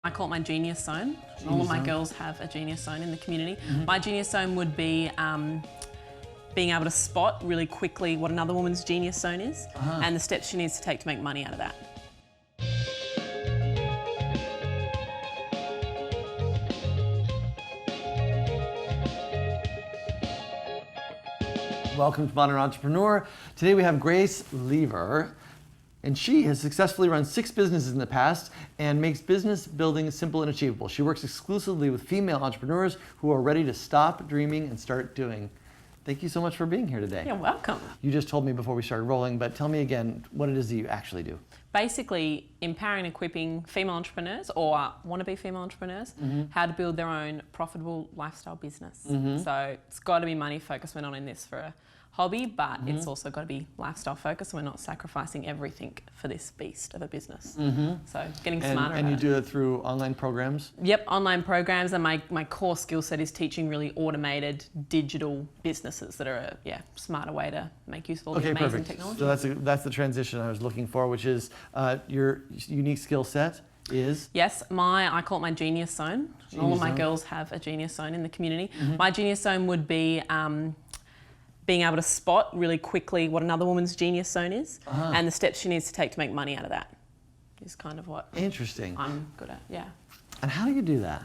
I call it my genius zone. All of my girls have a genius zone in the community. My genius zone would be being able to spot really quickly what another woman's genius zone is and the steps she needs to take to make money out of that. Welcome to Modern Entrepreneur. Today we have Grace Lever, and she has successfully run 6 businesses in the past and makes business building simple and achievable. She works exclusively with female entrepreneurs who are ready to stop dreaming and start doing. Thank you so much for being here today. You're welcome. You just told me before we started rolling, but tell me again what it is that you actually do. Basically, empowering and equipping female entrepreneurs or wannabe female entrepreneurs how to build their own profitable lifestyle business. So it's got to be money focused. We're not in this for a hobby, but it's also got to be lifestyle focused. We're not sacrificing everything for this beast of a business. So getting smarter And you about do it through online programs? Yep, online programs, and my core skill set is teaching really automated digital businesses that are a smarter way to make use of all the amazing technology. So that's the transition I was looking for, which is your unique skill set is? Yes, I call it my genius zone. All of my girls have a genius zone in the community. My genius zone would be being able to spot really quickly what another woman's genius zone is and the steps she needs to take to make money out of that is kind of what Interesting. I'm good at, yeah. And how do you do that?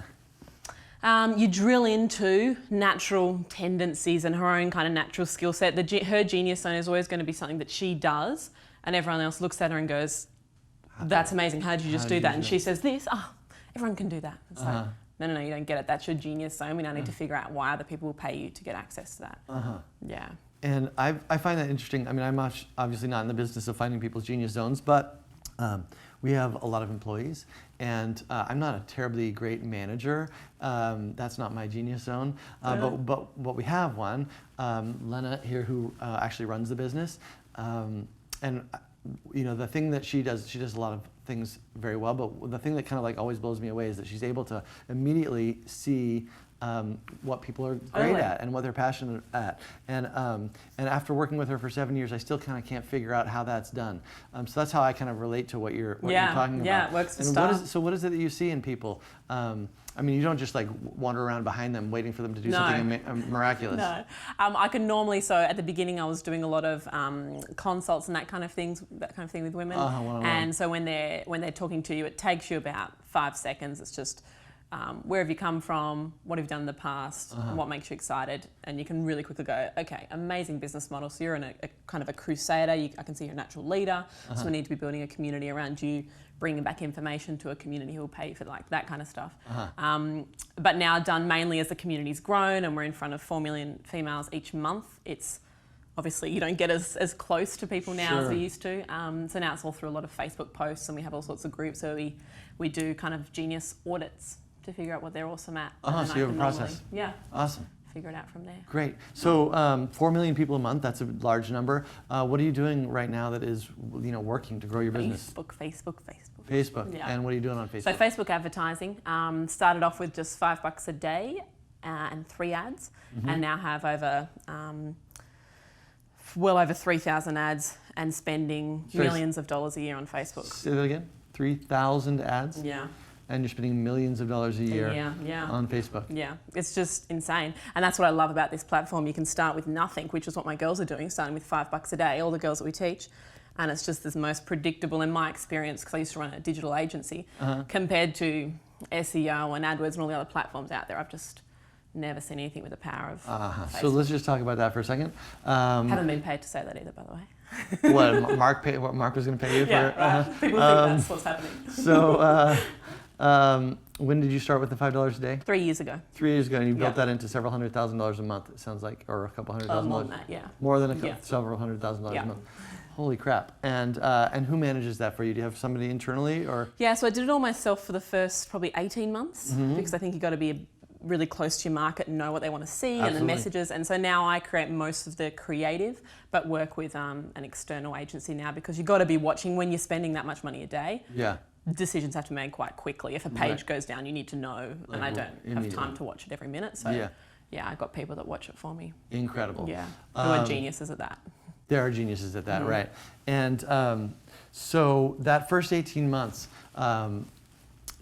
You drill into natural tendencies and her own kind of natural skill set. Her genius zone is always going to be something that she does and everyone else looks at her and goes, that's amazing, how did you just do that? And she says this, everyone can do that. It's like, no, you don't get it. That's your genius zone. We now need to figure out why other people will pay you to get access to that. Yeah. And I find that interesting. I mean, I'm obviously not in the business of finding people's genius zones, but we have a lot of employees, and I'm not a terribly great manager. That's not my genius zone. But we have one, Lena here, who actually runs the business. And you know, the thing that she does a lot of things very well, but the thing that kind of like always blows me away is that she's able to immediately see what people are great at and what they're passionate at. And after working with her for 7 years, I still kind of can't figure out how that's done. So that's how I kind of relate to what you're talking about. Yeah, it works for style. So what is it that you see in people? I mean, you don't just like wander around behind them waiting for them to do something miraculous. No, I can normally. So at the beginning, I was doing a lot of consults and that kind of thing with women. And so when they're talking to you, it takes you about 5 seconds. It's just where have you come from? What have you done in the past? What makes you excited? And you can really quickly go, okay, amazing business model. So you're in a kind of a crusader. I can see you're a natural leader. So we need to be building a community around you, bringing back information to a community who will pay you for like that kind of stuff. But now done mainly as the community's grown and we're in front of 4 million females each month. It's obviously you don't get as close to people now as we used to. So now it's all through a lot of Facebook posts and we have all sorts of groups where we do kind of genius audits to figure out what they're awesome at. So you have a process. Awesome. Figure it out from there. Great. So 4 million people a month, that's a large number. What are you doing right now that is working to grow your business? Facebook. Yeah. And what are you doing on Facebook? So Facebook advertising. Started off with just $5 a day and 3 ads and now have over well over 3,000 ads and spending millions of dollars a year on Facebook. Say that again? 3,000 ads? Yeah. And you're spending millions of dollars a year on Facebook. Yeah, it's just insane. And that's what I love about this platform. You can start with nothing, which is what my girls are doing, starting with $5 a day, all the girls that we teach. And it's just the most predictable in my experience, because I used to run a digital agency, compared to SEO and AdWords and all the other platforms out there. I've just never seen anything with the power of Facebook. So let's just talk about that for a second. Haven't been paid to say that either, by the way. What Mark was going to pay you for? Yeah, right. People think that's what's happening. So when did you start with the $5 a day? 3 years ago. 3 years ago, and you built that into several $100,000 a month, it sounds like, or a couple $100,000. More than that, yeah. More than several $100,000 a month. Holy crap. And who manages that for you? Do you have somebody internally or? Yeah, so I did it all myself for the first probably 18 months because I think you've got to be really close to your market and know what they want to see and the messages. And so now I create most of the creative, but work with an external agency now because you've got to be watching when you're spending that much money a day. Yeah. Decisions have to be made quite quickly. If a page goes down, you need to know, and I don't have time to watch it every minute. So yeah, I've got people that watch it for me. Incredible. Yeah, who are geniuses at that. There are geniuses at that, right? And so that first 18 months,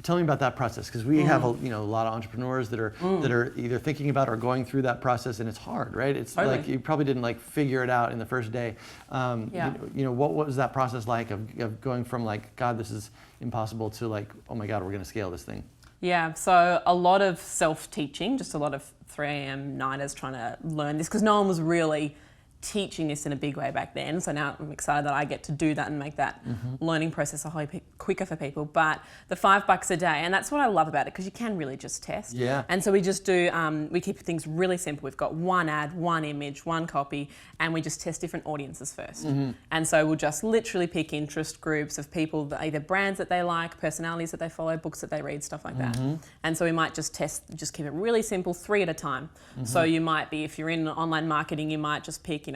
tell me about that process, because we have a lot of entrepreneurs that are either thinking about or going through that process, and it's hard, right? It's totally. like you probably didn't like figure it out in the first day. What was that process like of going from like, God, this is impossible, to like, oh my God, we're going to scale this thing? Yeah, so a lot of self-teaching, just a lot of 3 a.m. nighters trying to learn this, because no one was really teaching this in a big way back then. So now I'm excited that I get to do that and make that learning process a whole heap quicker for people. But the $5 a day, and that's what I love about it, because you can really just test. Yeah. And so we just do, we keep things really simple. We've got one ad, one image, one copy, and we just test different audiences first. And so we'll just literally pick interest groups of people, that either brands that they like, personalities that they follow, books that they read, stuff like that. And so we might just just keep it really simple, 3 at a time. So you might be, if you're in online marketing, you might just pick,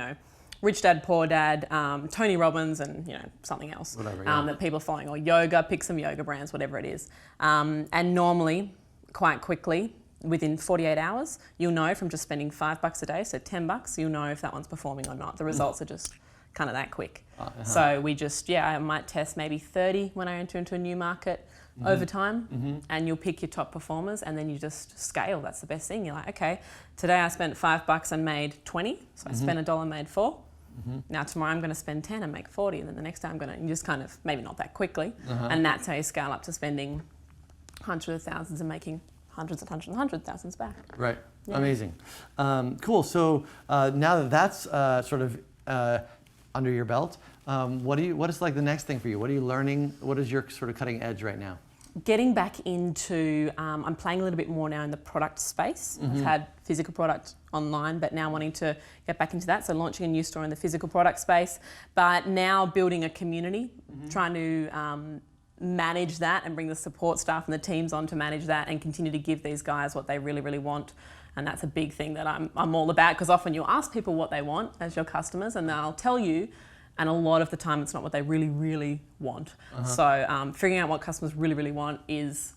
Rich Dad, Poor Dad, Tony Robbins, and something else that people are following, or yoga, pick some yoga brands, whatever it is. And normally, quite quickly, within 48 hours, you'll know from just spending $5 a day, so $10, you'll know if that one's performing or not. The results are just kind of that quick. So we just, I might test maybe 30 when I enter into a new market over time, and you'll pick your top performers, and then you just scale. That's the best thing. You're like, okay, today I spent $5 and made 20, so I spent $1, made 4. Now tomorrow I'm going to spend 10 and make 40, and then the next day I'm going to, you just kind of, maybe not that quickly, and that's how you scale up to spending hundreds of thousands and making hundreds and hundreds and hundreds of thousands back. Right. Yeah. Amazing. Cool. So now that that's sort of under your belt, what is like the next thing for you? What are you learning? What is your sort of cutting edge right now? Getting back into, I'm playing a little bit more now in the product space. I've had physical product online, but now wanting to get back into that. So launching a new store in the physical product space, but now building a community, trying to manage that and bring the support staff and the teams on to manage that, and continue to give these guys what they really, really want. And that's a big thing that I'm all about, because often you'll ask people what they want as your customers, and they'll tell you, and a lot of the time it's not what they really, really want. So figuring out what customers really, really want is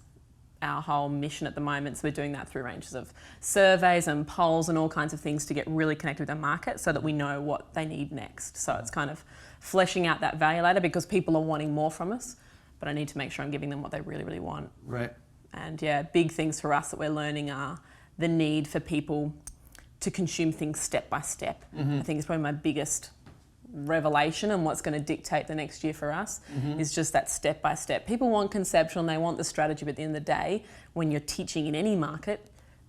our whole mission at the moment. So we're doing that through ranges of surveys and polls and all kinds of things to get really connected with the market, so that we know what they need next. So it's kind of fleshing out that value ladder, because people are wanting more from us, but I need to make sure I'm giving them what they really, really want. Right. And big things for us that we're learning are the need for people to consume things step by step. I think it's probably my biggest revelation, and what's going to dictate the next year for us is just that step by step. People want conceptual and they want the strategy, but at the end of the day, when you're teaching in any market,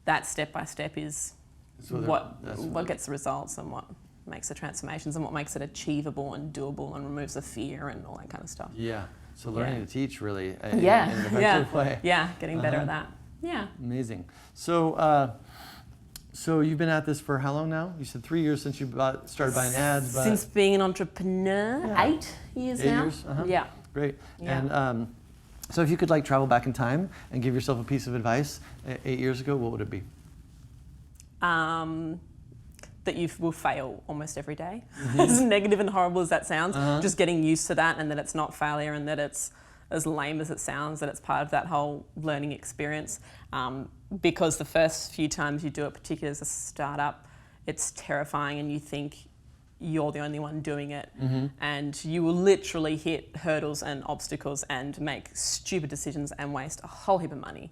that step by step is what gets the results, and what makes the transformations, and what makes it achievable and doable, and removes the fear and all that kind of stuff. Yeah. So learning to teach really in an effective way. Yeah, getting better at that. Yeah. Amazing. So you've been at this for how long now? You said 3 years since you started buying ads. But since being an entrepreneur, 8 years now. 8 years? Yeah. Great. Yeah. And so if you could like travel back in time and give yourself a piece of advice 8 years ago, what would it be? That you will fail almost every day. As negative and horrible as that sounds, just getting used to that, and that it's not failure, and that it's as lame as it sounds, that it's part of that whole learning experience. Because the first few times you do it, particularly as a startup, it's terrifying, and you think you're the only one doing it. And you will literally hit hurdles and obstacles and make stupid decisions and waste a whole heap of money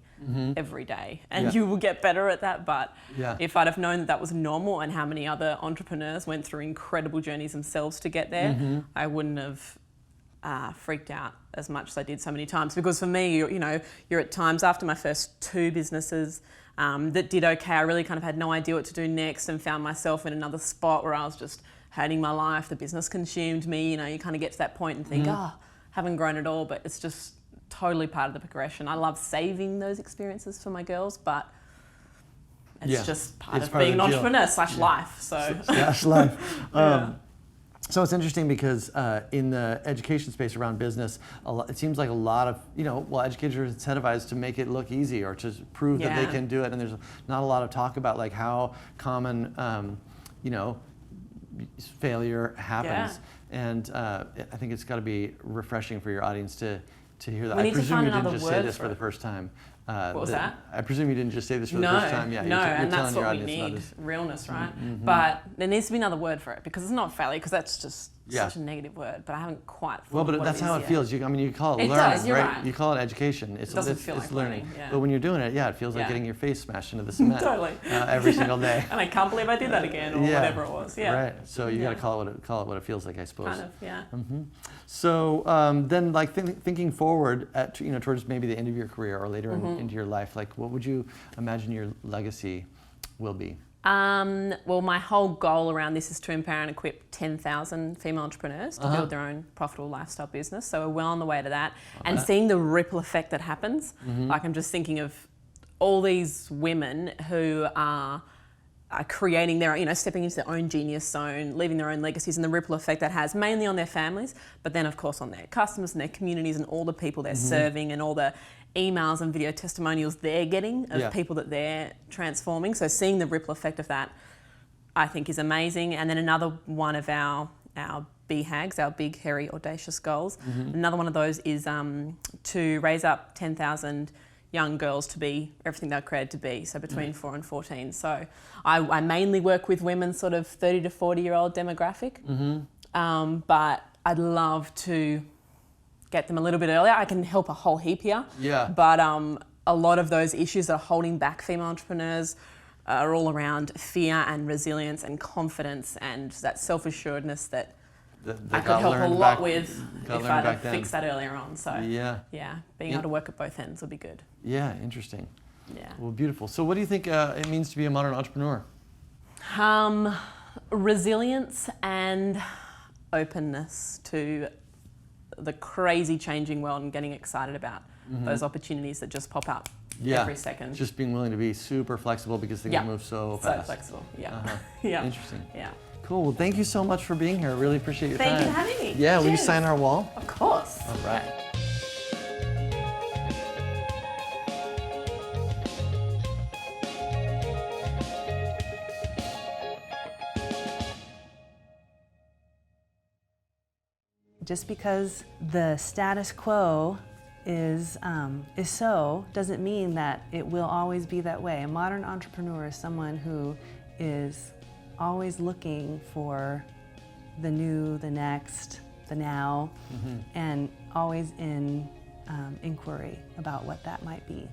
every day. And you will get better at that. But if I'd have known that that was normal, and how many other entrepreneurs went through incredible journeys themselves to get there, I wouldn't have freaked out as much as I did so many times. Because for me, you're at times after my first 2 businesses that did okay, I really kind of had no idea what to do next, and found myself in another spot where I was just hating my life. The business consumed me. You kind of get to that point and think, haven't grown at all, but it's just totally part of the progression. I love saving those experiences for my girls, but it's just part of being an entrepreneur / life. / life. So it's interesting because in the education space around business, it seems like a lot of, educators are incentivized to make it look easy, or to prove that they can do it. And there's not a lot of talk about like how common, failure happens. And I think it's got to be refreshing for your audience to hear that. I presume you didn't just say this for the first time. What was that? I presume you didn't just say this for the first time. Yeah, and that's what we need, realness, right? But there needs to be another word for it, because it's not failure, because that's just such a negative word, but I haven't quite thought Well, but of what that's it how is it feels. I mean, you call it It learning, does, you're right. You call it education. It doesn't feel like learning. learning, yeah. But when you're doing it, it feels like Yeah. getting your face smashed into the cement Totally. every single day. And I can't believe I did that again, or whatever it was. Yeah. Right. So you got to call it what it feels like, I suppose. Kind of, yeah. So then, like thinking forward towards maybe the end of your career or later into your life, like what would you imagine your legacy will be? Well, my whole goal around this is to empower and equip 10,000 female entrepreneurs to build their own profitable lifestyle business. So we're well on the way to that. And seeing the ripple effect that happens, like I'm just thinking of all these women who are creating their, stepping into their own genius zone, leaving their own legacies, and the ripple effect that has mainly on their families, but then of course on their customers and their communities and all the people they're serving and all the emails and video testimonials they're getting of people that they're transforming. So seeing the ripple effect of that, I think, is amazing. And then another one of our BHAGs, our big, hairy, audacious goals, another one of those is to raise up 10,000 young girls to be everything they're created to be, so between 4 and 14. So I mainly work with women sort of 30 to 40-year-old demographic, but I'd love to get them a little bit earlier. I can help a whole heap here. Yeah. But a lot of those issues that are holding back female entrepreneurs are all around fear and resilience and confidence and that self-assuredness that I could help a lot with if I'd have fixed that earlier on. So being able to work at both ends would be good. Yeah, interesting. Yeah. Well, beautiful. So what do you think it means to be a modern entrepreneur? Resilience and openness to the crazy changing world and getting excited about those opportunities that just pop up every second. Just being willing to be super flexible because things move so fast. So flexible, Interesting. Yeah. Cool. Well, thank you so much for being here. I really appreciate your time. Thank you for having me. Yeah, will you sign our wall? Of course. All right. Just because the status quo is so doesn't mean that it will always be that way. A modern entrepreneur is someone who is always looking for the new, the next, the now, and always in inquiry about what that might be.